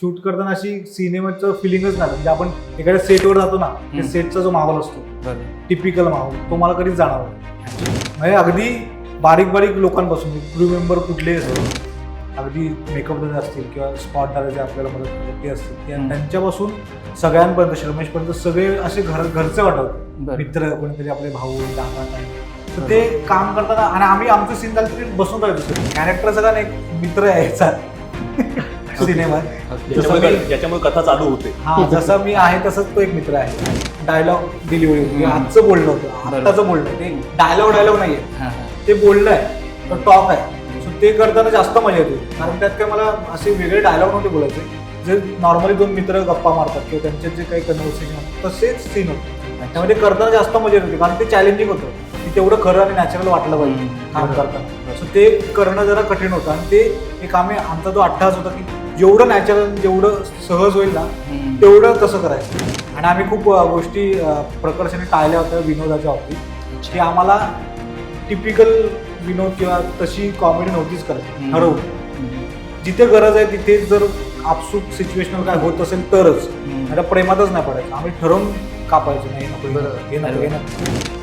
Shoot करताना अशी सिनेमाचं फिलिंगच नाही. म्हणजे आपण एखाद्या सेटवर जातो ना, त्या सेटचा जो माहोल असतो, टिपिकल माहोल, तो मला कधीच जाणवला नाही. म्हणजे अगदी बारीक बारीक लोकांपासून क्रू मेंबर कुठलेही असतील, अगदी मेकअप असतील किंवा स्पॉट दादा जे आपल्याला मदत करतात ते असतील, त्यांच्यापासून सगळ्यांपर्यंत श्रमेशपर्यंत सगळे असे घरचे वाटत, मित्र कोणीतरी आपले भाऊ दादा काही. तर ते काम करताना आणि आम्ही आमचं सीन झालं तरी बसून राहायचो. कॅरेक्टर सगळा एक मित्र यायचा सिनेमात, ज्याच्यामुळे कथा चालू होते. हा, जसा मी आहे तसंच तो एक मित्र आहे. डायलॉग डिलिव्हरी आजचं बोलणं होतं, आत्ताचं बोलणं, ते डायलॉग नाहीये, ते बोलणं आहे, तो टॉक आहे. सो ते करताना जास्त मजा येते. कारण त्यात काय मला असे वेगळे डायलॉग नव्हते बोलायचे, जे नॉर्मली दोन मित्र गप्पा मारतात किंवा त्यांचे जे काही कन्व्हर्सेशन असतात तसेच सीन होते. त्यामध्ये करताना जास्त मजा येत होती, कारण ते चॅलेंजिंग होतं की तेवढं खरं आणि नॅचरल वाटलं पाहिजे काम करताना. सो ते करणं जरा कठीण होतं. आणि ते एक आमचा जो अट्टास होता की जेवढं नॅचरल, जेवढं सहज होईल ना तेवढं कसं करायचं. आणि आम्ही खूप गोष्टी प्रकर्षाने टाळल्या होत्या विनोदाच्या बाबतीत, की आम्हाला टिपिकल विनोद किंवा तशी कॉमेडी नव्हतीच करायची. ठरवून जिथे गरज आहे तिथे जर आपसूक सिच्युएशनल काय होत असेल तरच, आता प्रेमातच नाही पडायचं. आम्ही ठरवून कापायचो, नाही नको हे नको हे नको.